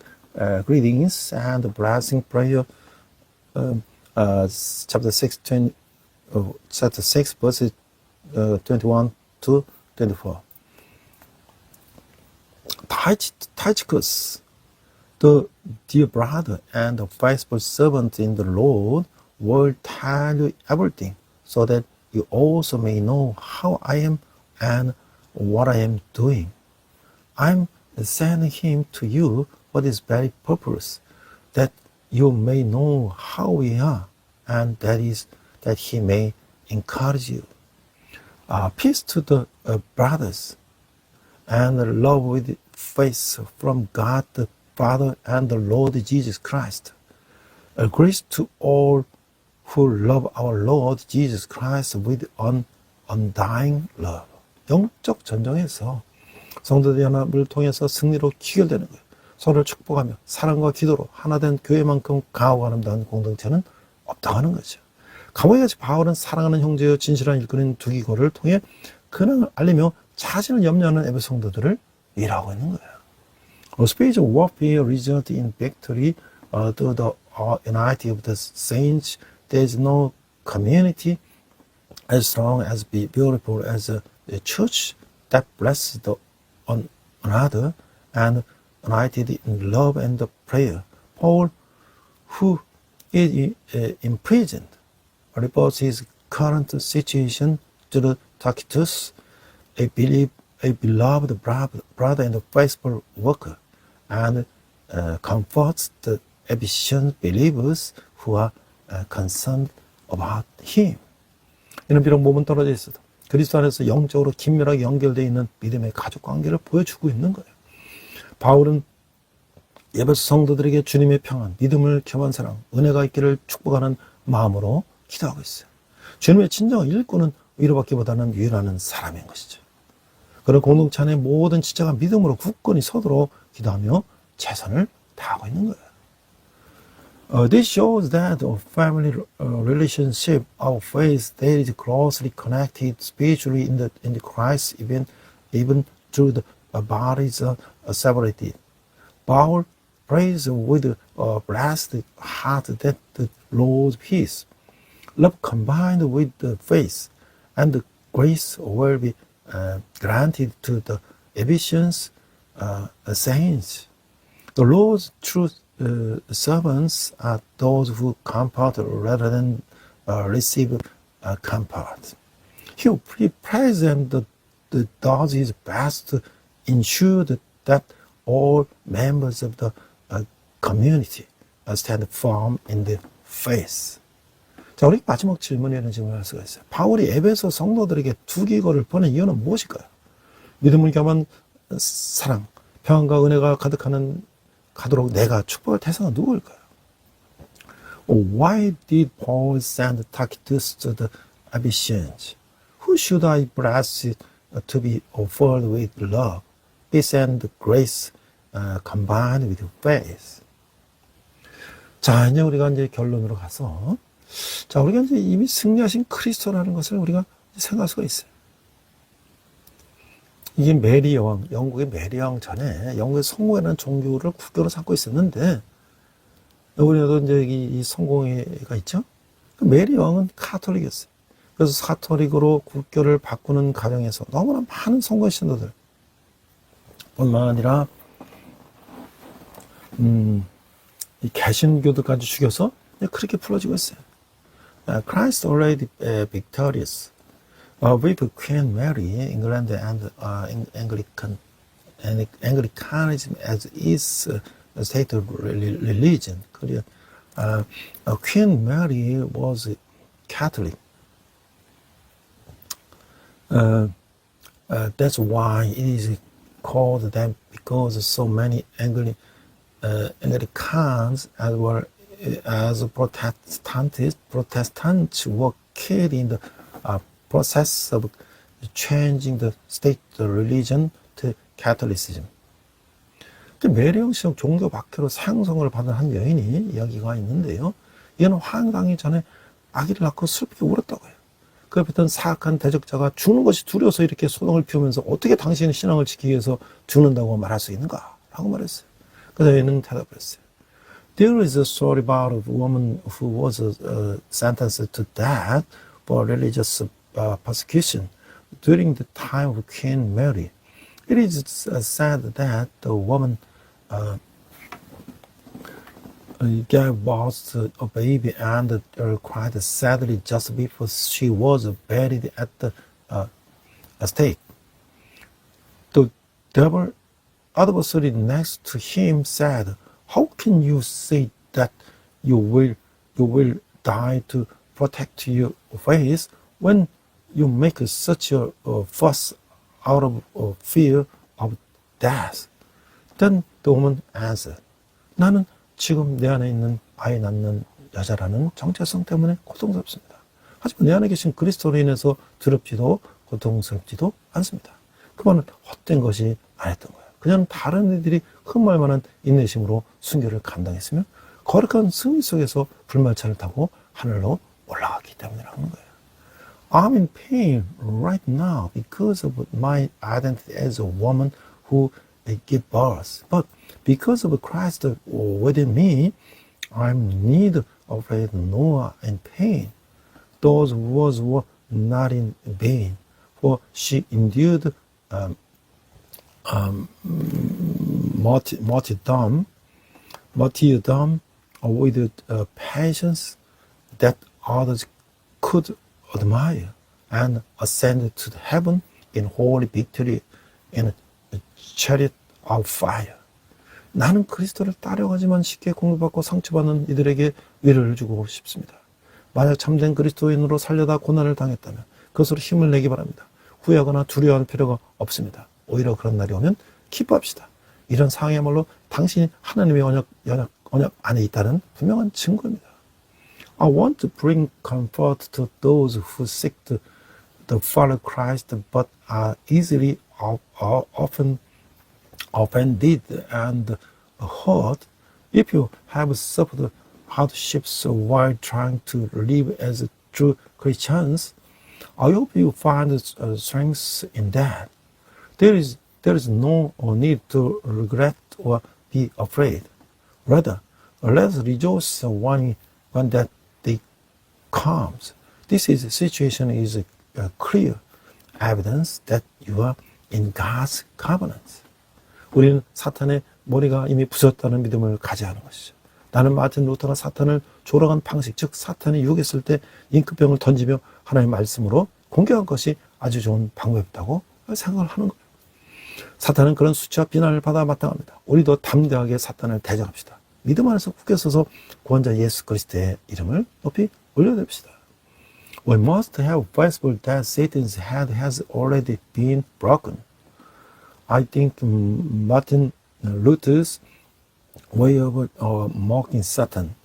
greetings and blessing prayer, chapter 6 verses 21 to 24. Tychicus, the dear brother and faithful servant in the Lord, will tell you everything, so that you also may know how I am and what I am doing. I'm sending him to you for this very purpose, that you may know how we are, and that is that he may encourage you. Peace to the brothers, and love with faith from God the Father and the Lord Jesus Christ. Grace to all who love our Lord Jesus Christ with undying love. 영적 전쟁에서 성도들 연합을 통해서 승리로 귀결되는 거예요. 서로를 축복하며 사랑과 기도로 하나된 교회만큼 강하고 아름다운 공동체는 없다고 하는 거죠. 가보이같이 바울은 사랑하는 형제여 진실한 일꾼인 두기고를 통해 근황을 알리며 자신을 염려하는 에베소 성도들을 위로하고 있는 거예요. A spiritual warfare results in victory through the unity of the saints. There is no community as strong as beautiful as a church that blesses one another and united in love and prayer. Paul, who is imprisoned, reports his current situation to Tychicus, a beloved brother and faithful worker, and comforts the Ephesian believers who are concerned about him. 이는 비록 몸은 떨어져 있어도 그리스도 안에서 영적으로 긴밀하게 연결되어 있는 믿음의 가족 관계를 보여주고 있는 거예요. 바울은 예배소 성도들에게 주님의 평안, 믿음을 겸한 사랑, 은혜가 있기를 축복하는 마음으로 기도하고 있어요. 주님의 진정한 일꾼은 위로받기보다는 위로하는 사람인 것이죠. 그런 공동체 안의 모든 지체가 믿음으로 굳건히 서도록 기도하며 최선을 다하고 있는 거예요. This shows that a family relationship of faith that is closely connected spiritually in the Christ, even through the bodies separated. Paul prays with a blessed heart that the Lord's peace, love combined with the faith, and the grace will be granted to the Ephesians saints. The Lord's true servants are those who comfort rather than receive comfort. He prays and does his best to ensure that all members of the community stand firm in the faith. 자, 우리 마지막 질문에 이런 질문을 할 수가 있어요. 바울이 에베소 성도들에게 두기고를 보낸 이유는 무엇일까요? 믿음을 겸한 사랑, 평안과 은혜가 가도록 내가 축복할 대상은 누구일까요? Why did Paul send Tychicus to the Ephesians? Who should I bless to be offered with love, peace and grace combined with faith? 자, 이제 우리가 이제 결론으로 가서 자, 우리가 이제 이미 승리하신 그리스도라는 것을 우리가 생각할 수가 있어요. 이게 메리 여왕, 영국의 메리 여왕 전에 영국의 성공회라는 종교를 국교로 삼고 있었는데, 우리나라도 이제 이 성공회가 있죠? 그 메리 여왕은 카톨릭이었어요. 그래서 카톨릭으로 국교를 바꾸는 과정에서 너무나 많은 성공회 신도들 뿐만 아니라, 이 개신교들까지 죽여서 그렇게 풀어지고 있어요. Christ already victorious. With Queen Mary, England and Anglicanism as its state religion. Queen Mary was Catholic. That's why it is called that, because so many Anglicans as well as Protestants were killed in the process of changing the state religion to Catholicism. 메리 형식 종교 박해로 사형선고를 받은 한 여인이 이야기가 있는데요. 이는 환강이 전에 아기를 낳고 슬프게 울었다고 해요. 그 옆에 있던 사악한 대적자가 죽는 것이 두려워서 이렇게 소동을 피우면서 어떻게 당신의 신앙을 지키기 위해서 죽는다고 말할 수 있는가? 라고 말했어요. 그 여인은 대답을 했어요. There is a story about a woman who was sentenced to death for religious persecution during the time of Queen Mary. It is said that the woman gave birth to a baby and cried sadly just before she was buried at the stake. The devil adversary next to him said, "How can you say that you will die to protect your faith when you make such a fuss out of fear of death?" Then the woman answered, 나는 지금 내 안에 있는 아이 낳는 여자라는 정체성 때문에 고통스럽습니다. 하지만 내 안에 계신 그리스도로 인해서 두렵지도 고통스럽지도 않습니다. 그 말은 헛된 것이 아니었던 거예요. 그냥 다른 이들이 흠모할 만한 인내심으로 순교를 감당했으며 거룩한 승리 속에서 불말차를 타고 하늘로 올라갔기 때문이라는 거예요. I'm in pain right now because of my identity as a woman who gave birth. But because of Christ within me, I'm neither afraid nor in pain. Those words were not in vain, for she endured martyrdom with patience that others could admire, and ascended to heaven in holy victory in a chariot of fire. 나는 그리스도를 따라가지만 쉽게 공격받고 상처받는 이들에게 위로를 주고 싶습니다. 만약 참된 그리스도인으로 살려다 고난을 당했다면 그것으로 힘을 내기 바랍니다. 후회하거나 두려워할 필요가 없습니다. 오히려 그런 날이 오면 기뻐합시다. 이런 상황이야말로 당신이 하나님의 언약 안에 있다는 분명한 증거입니다. I want to bring comfort to those who seek to follow Christ but are easily offended and hurt. If you have suffered hardships while trying to live as true Christians, I hope you find strength in that. There is no need to regret or be afraid. Rather, let us rejoice when that day comes. This situation is a clear evidence that you are in God's covenant. 우리는 사탄의 머리가 이미 부쉈다는 믿음을 가져야 하는 것이죠. 나는 마틴 루터가 사탄을 조롱한 방식, 즉 사탄이 유혹했을 때 잉크병을 던지며 하나님의 말씀으로 공격한 것이 아주 좋은 방법이었다고 생각을 하는 거예요. 사탄은 그런 수치와 비난을 받아 마땅합니다. 우리도 담대하게 사탄을 대적합시다. 믿음 안에서 굳게 서서 구원자 예수 그리스도의 이름을 높이 올려드립시다. We must have faithful that Satan's head has already been broken. I think Martin Luther's way of mocking Satan,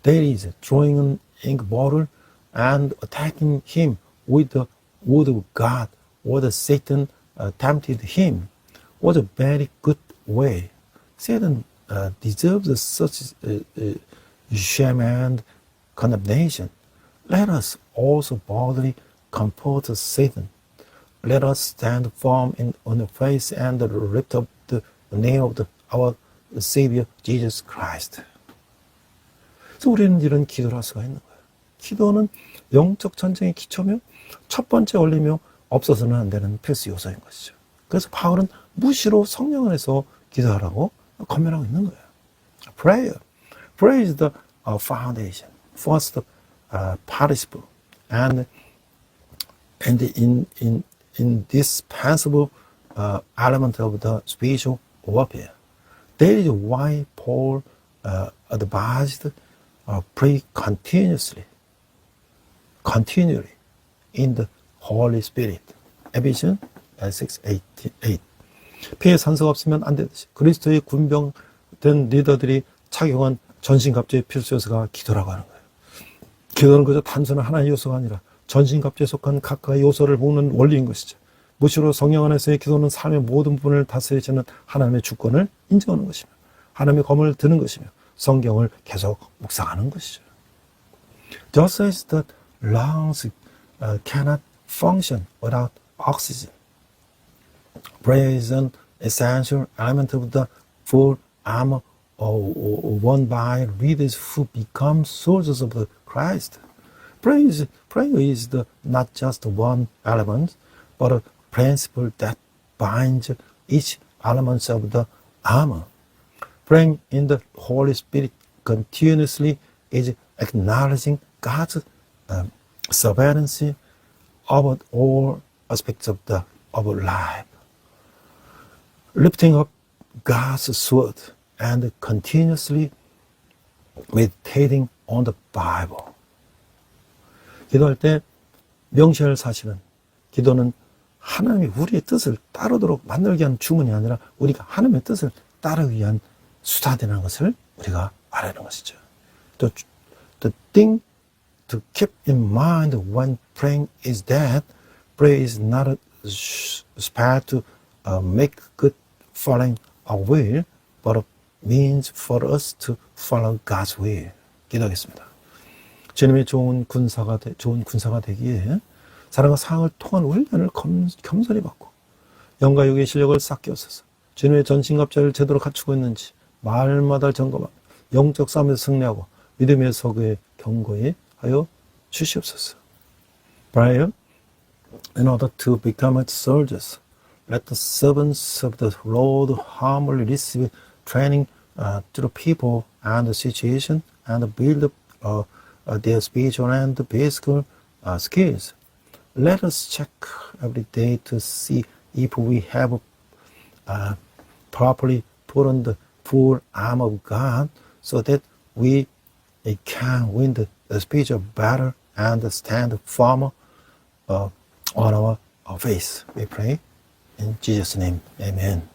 that is, throwing an ink bottle and attacking him with the word of God, or Satan tempted him, was a very good way. Satan deserves such shame and condemnation. Let us also boldly comfort Satan. Let us stand firm on the face and lift up the name of our Savior Jesus Christ. 그래서 우리는 이런 기도를 할 수가 있는 거예요. 기도는 영적 전쟁의 기초며 첫 번째 원리며 없어서는 안 되는 필수 요소인 것이죠. 그래서 바울은 무시로 성령 안에서 기도하라고 권면하고 있는 거예요. Prayer Prayer is the foundation, first participle, and indispensable element of the spiritual warfare. That is why Paul advised pray continually in the Holy Spirit. Ephesians 6:8. 피해 산소가 없으면 안 되듯이 그리스도의 군병된 리더들이 착용한 전신갑주의 필수 요소가 기도라고 하는 거예요. 기도는 그저 단순한 하나의 요소가 아니라 전신갑주에 속한 각각의 요소를 모으는 원리인 것이죠. 무시로 성령 안에서의 기도는 삶의 모든 부분을 다스리시는 하나님의 주권을 인정하는 것이며 하나님의 검을 드는 것이며 성경을 계속 묵상하는 것이죠. Just as the lungs cannot function without oxygen, prayer is an essential element of the full armor worn by leaders who become soldiers of the Christ. Prayer is not just one element, but a principle that binds each element of the armor. Praying in the Holy Spirit continuously is acknowledging God's sovereignty over all aspects of life, lifting up God's sword and continuously meditating on the Bible. 기도할 때 명시할 사실은 기도는 하나님이 우리의 뜻을 따르도록 만들게 하는 주문이 아니라 우리가 하나님의 뜻을 따르기 위한 수단이라는 것을 우리가 알아야 하는 것이죠. The thing to keep in mind when praying is that prayer is not spared to make good following a will, but a means for us to follow God's will. 기도하겠습니다. 주님의 좋은 군사가 되기 위해 사랑과 사랑을 통한 훈련을 겸손히 받고 영과 육의 실력을 쌓게 하소서. 주님의 전신갑주를 제대로 갖추고 있는지 말마다 점검하며 영적 싸움에서 승리하고 믿음의 서구에 경고에 하여 주시옵소서. Prayer, in order to become its soldiers, let the servants of the Lord humbly receive training through people and the situation and build up their spiritual and physical skills. Let us check every day to see if we have properly put on the full armor of God so that we can win the spiritual battle and stand firm on our faith. We pray in Jesus' name. Amen.